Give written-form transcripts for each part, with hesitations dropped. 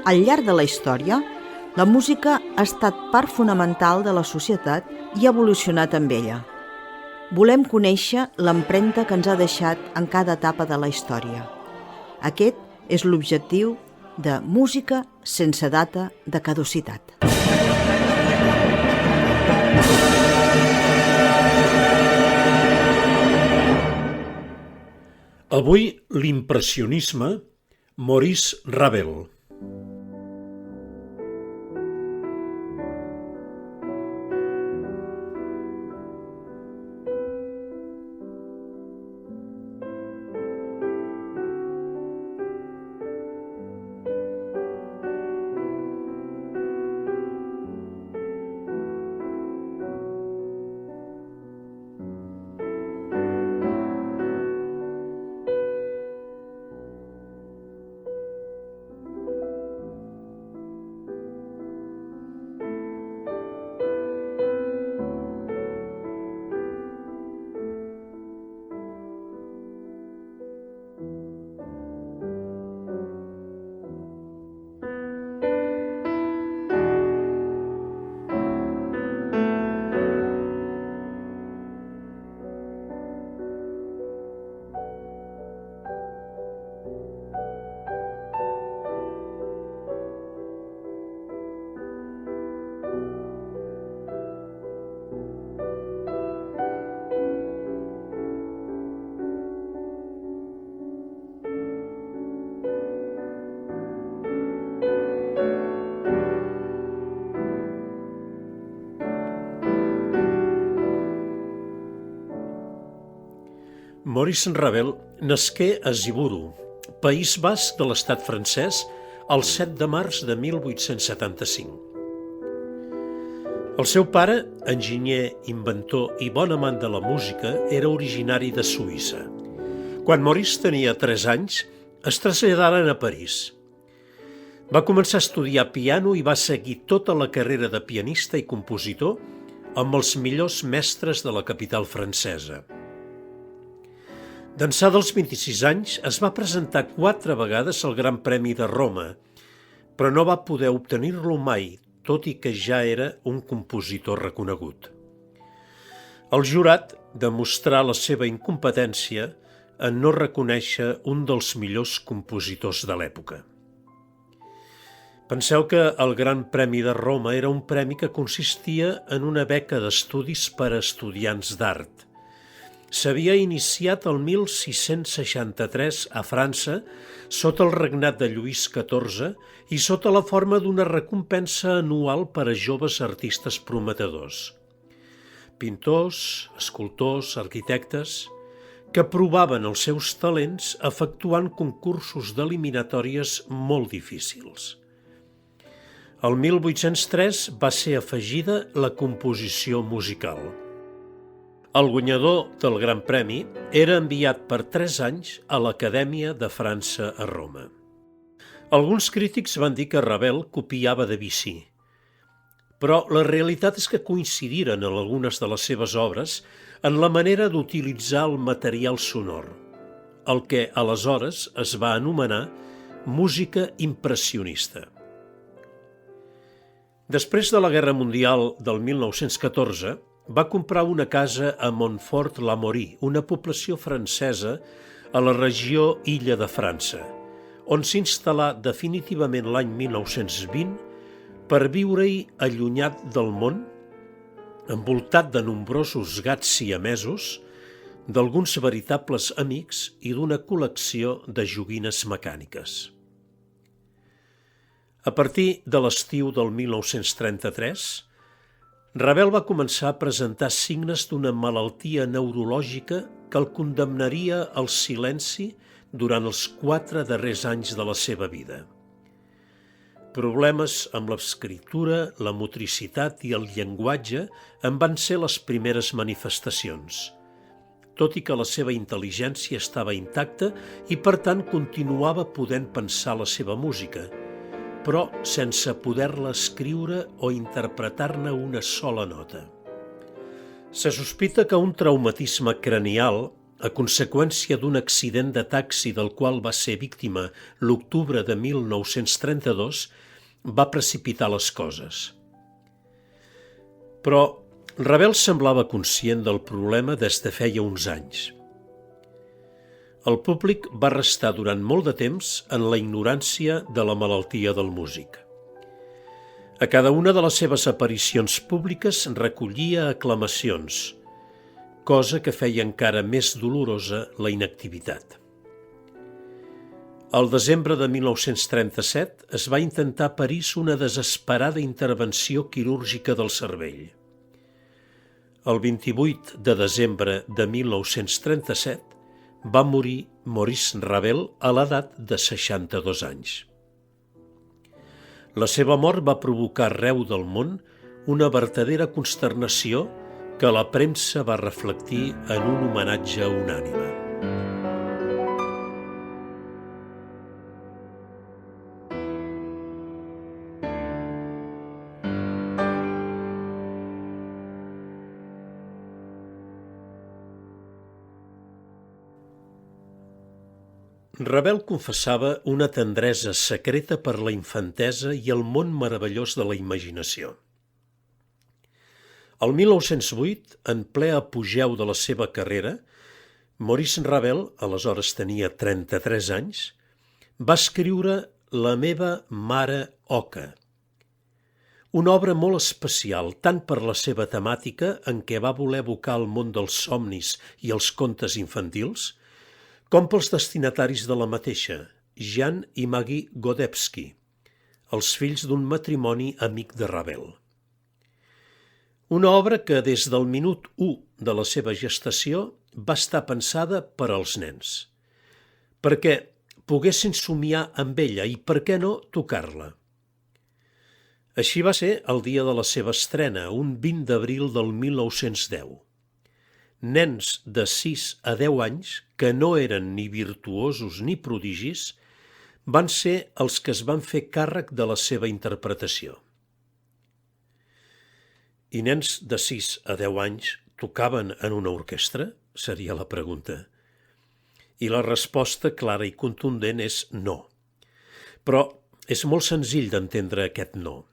Al llarg de la història, la música ha estat part fonamental de la societat i ha evolucionat amb ella. Volem conèixer l'empremta que ens ha deixat en cada etapa de la història. Aquest és l'objectiu de Música sense data de caducitat. Avui l'impressionisme, Maurice Ravel. Maurice Ravel nasqué a Ziburu, País Basc de l'estat francès, el 7 de març de 1875. El seu pare, enginyer, inventor i bon amant de la música, era originari de Suïssa. Quan Maurice tenia 3 anys, es traslladaren a París. Va començar a estudiar piano i va seguir tota la carrera de pianista i compositor amb els millors mestres de la capital francesa. D'ençà dels 26 anys es va presentar 4 vegades al Gran Premi de Roma, però no va poder obtenir-lo mai, tot i que ja era un compositor reconegut. El jurat demostrà la seva incompetència en no reconèixer un dels millors compositors de l'època. Penseu que el Gran Premi de Roma era un premi que consistia en una beca d'estudis per a estudiants d'art. S'havia iniciat el 1663 a França sota el regnat de Lluís XIV i sota la forma d'una recompensa anual per a joves artistes prometedors. Pintors, escultors, arquitectes, que provaven els seus talents efectuant concursos d'eliminatòries molt difícils. El 1803 va ser afegida la composició musical. El guanyador del Gran Premi era enviat per 3 anys a l'Acadèmia de França a Roma. Alguns crítics van dir que Ravel copiava Debussy, però la realitat és que coincidiren en algunes de les seves obres en la manera d'utilitzar el material sonor, el que aleshores es va anomenar música impressionista. Després de la Guerra Mundial del 1914, va comprar una casa a Montfort-l'Amaury, una població francesa a la regió Illa de França, on s'instal·là definitivament l'any 1920 per viure-hi allunyat del món, envoltat de nombrosos gats siamesos, d'alguns veritables amics i d'una col·lecció de joguines mecàniques. A partir de l'estiu del 1933, Ravel va començar a presentar signes d'una malaltia neurològica que el condemnaria al silenci durant els 4 darrers anys de la seva vida. Problemes amb l'escriptura, la motricitat i el llenguatge en van ser les primeres manifestacions, tot i que la seva intel·ligència estava intacta i per tant continuava podent pensar la seva música, però sense poder-la escriure o interpretar-ne una sola nota. Se sospita que un traumatisme cranial a conseqüència d'un accident de taxi del qual va ser víctima l'octubre de 1932, va precipitar les coses. Però Ravel semblava conscient del problema des de feia uns anys. El públic va restar durant molt de temps en la ignorància de la malaltia del músic. A cada una de les seves aparicions públiques recollia aclamacions, cosa que feia encara més dolorosa la inactivitat. Al desembre de 1937 es va intentar a París una desesperada intervenció quirúrgica del cervell. El 28 de desembre de 1937 va morir Maurice Ravel a l'edat de 62 anys. La seva mort va provocar arreu del món una vertadera consternació que la premsa va reflectir en un homenatge unànime. Ravel confessava una tendresa secreta per la infantesa i el món meravellós de la imaginació. El 1908, en ple apogeu de la seva carrera, Maurice Ravel, aleshores tenia 33 anys, va escriure La meva mare Oca, una obra molt especial tant per la seva temàtica en què va voler evocar el món dels somnis i els contes infantils, com pels destinataris de la mateixa, Jean i Maggie Godewski, els fills d'un matrimoni amic de Ravel. Una obra que des del minut 1 de la seva gestació va estar pensada per als nens, perquè poguessin somiar amb ella i, per què no, tocar-la. Així va ser el dia de la seva estrena, un 20 d'abril del 1910. Nens de 6 a 10 anys, que no eren ni virtuosos ni prodigis, van ser els que es van fer càrrec de la seva interpretació. I nens de 6 a 10 anys tocaven en una orquestra? Seria la pregunta. I la resposta clara i contundent és no. Però és molt senzill d'entendre aquest no.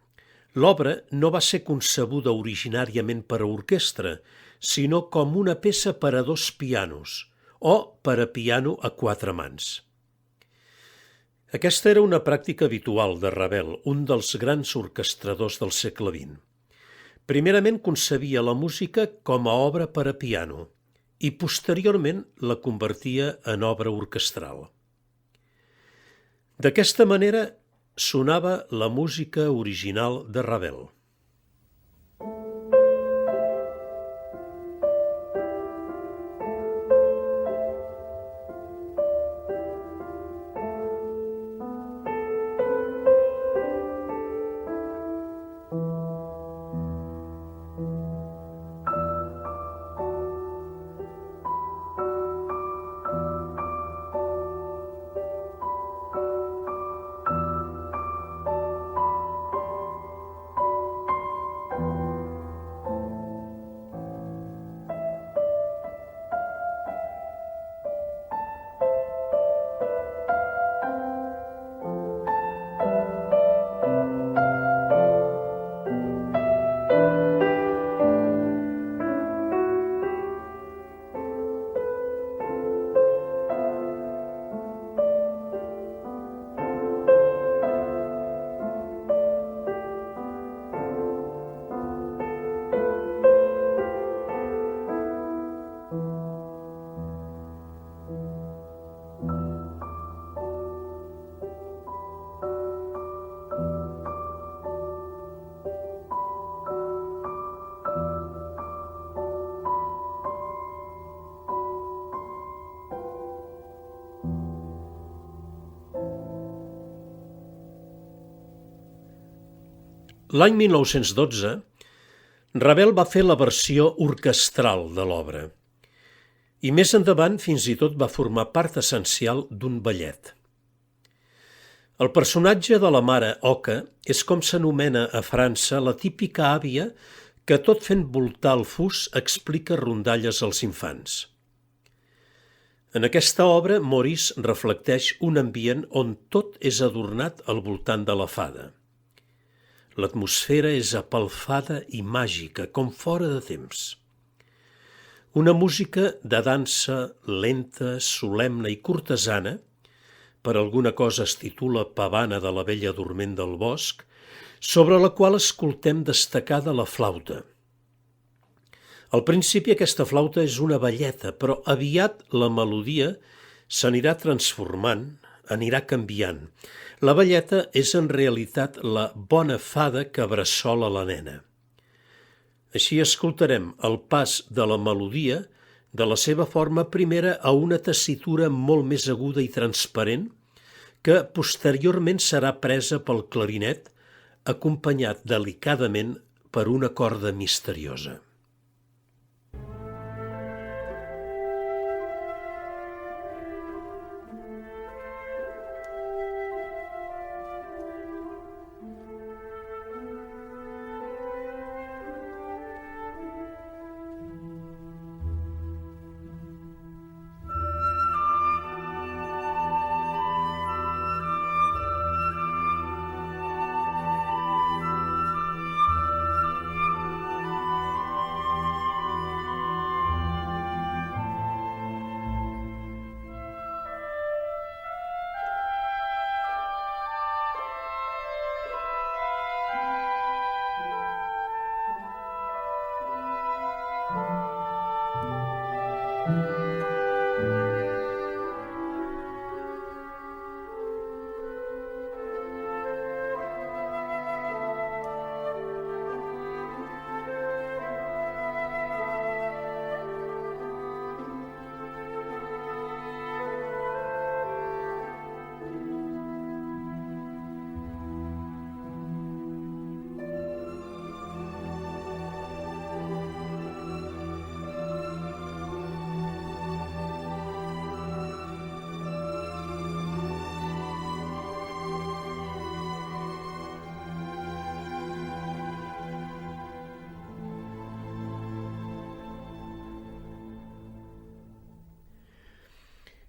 L'obra no va ser concebuda originàriament per a orquestra, sinó com una peça per a 2 pianos o per a piano a 4 mans. Aquesta era una pràctica habitual de Ravel, un dels grans orquestradors del segle XX. Primerament concebia la música com a obra per a piano i posteriorment la convertia en obra orquestral. D'aquesta manera sonava la música original de Ravel. L'any 1912, Ravel va fer la versió orquestral de l'obra i més endavant fins i tot va formar part essencial d'un ballet. El personatge de la mare Oca és com s'anomena a França la típica àvia que tot fent voltar el fus explica rondalles als infants. En aquesta obra, Maurice reflecteix un ambient on tot és adornat al voltant de la fada. L'atmosfera és apelfada i màgica, com fora de temps. Una música de dansa lenta, solemne i cortesana, per alguna cosa es titula Pavana de la vella dorment del bosc, sobre la qual escoltem destacada la flauta. Al principi aquesta flauta és una velleta, però aviat la melodia s'anirà transformant, anirà canviant. La velleta és en realitat la bona fada que bressola la nena. Així escoltarem el pas de la melodia de la seva forma primera a una tessitura molt més aguda i transparent que posteriorment serà presa pel clarinet, acompanyat delicadament per una corda misteriosa.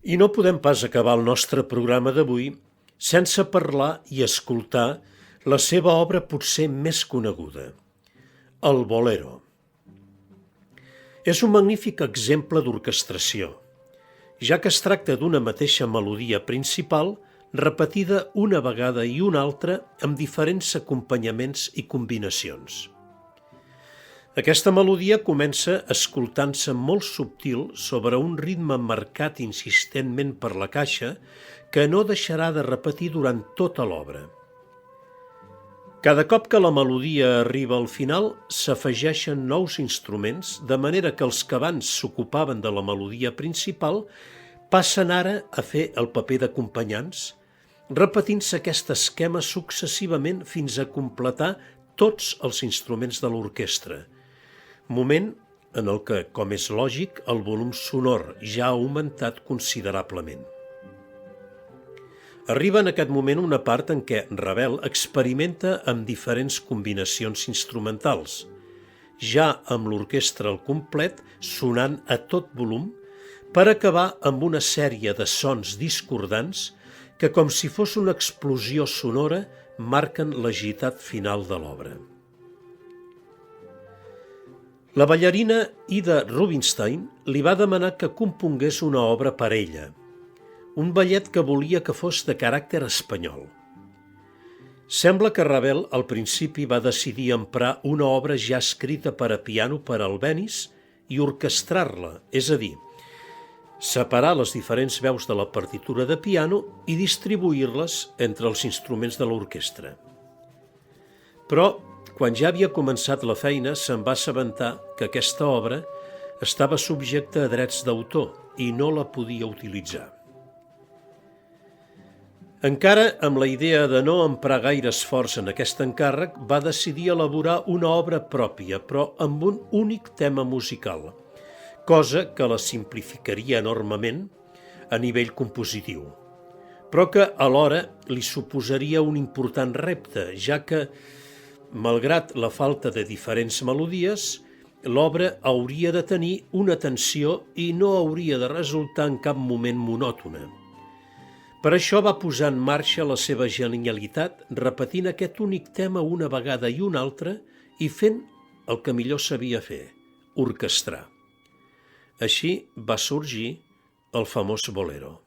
I no podem pas acabar el nostre programa d'avui sense parlar i escoltar la seva obra potser més coneguda, el Bolero. És un magnífic exemple d'orquestració, ja que es tracta d'una mateixa melodia principal repetida una vegada i una altra amb diferents acompanyaments i combinacions. Aquesta melodia comença escoltant-se molt subtil sobre un ritme marcat insistentment per la caixa que no deixarà de repetir durant tota l'obra. Cada cop que la melodia arriba al final, s'afegeixen nous instruments, de manera que els que abans s'ocupaven de la melodia principal passen ara a fer el paper d'acompanyants, repetint-se aquest esquema successivament fins a completar tots els instruments de l'orquestra, moment en el que, com és lògic, el volum sonor ja ha augmentat considerablement. Arriba en aquest moment una part en què Ravel experimenta amb diferents combinacions instrumentals, ja amb l'orquestra al complet sonant a tot volum, per acabar amb una sèrie de sons discordants que, com si fos una explosió sonora, marquen l'agitat final de l'obra. La ballarina Ida Rubinstein li va demanar que compongués una obra per ella, un ballet que volia que fos de caràcter espanyol. Sembla que Ravel al principi va decidir emprar una obra ja escrita per a piano per al Albéniz i orquestrar-la, és a dir, separar les diferents veus de la partitura de piano i distribuir-les entre els instruments de l'orquestra. Però, quan ja havia començat la feina, se'n va assabentar que aquesta obra estava subjecta a drets d'autor i no la podia utilitzar. Encara amb la idea de no emprar gaire esforç en aquest encàrrec, va decidir elaborar una obra pròpia, però amb un únic tema musical, cosa que la simplificaria enormement a nivell compositiu, però que alhora li suposaria un important repte, ja que, malgrat la falta de diferents melodies, L'obra hauria de tenir una tensió i no hauria de resultar en cap moment monòtona. Per això va posar en marxa la seva genialitat, repetint aquest únic tema una vegada i una altra i fent el que millor sabia fer, orquestrar. Així va sorgir el famós bolero.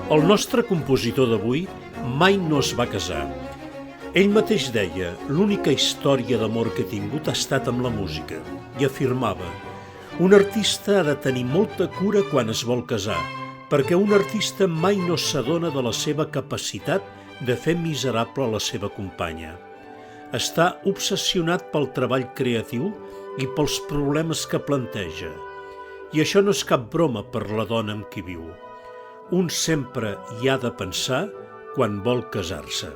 El nostre compositor d'avui mai no es va casar. Ell mateix deia: l'única història d'amor que he tingut ha estat amb la música, i afirmava: un artista ha de tenir molta cura quan es vol casar, perquè un artista mai no s'adona de la seva capacitat de fer miserable la seva companya. Està obsessionat pel treball creatiu i pels problemes que planteja. I això no és cap broma per la dona amb qui viu. Un sempre hi ha de pensar quan vol casar-se.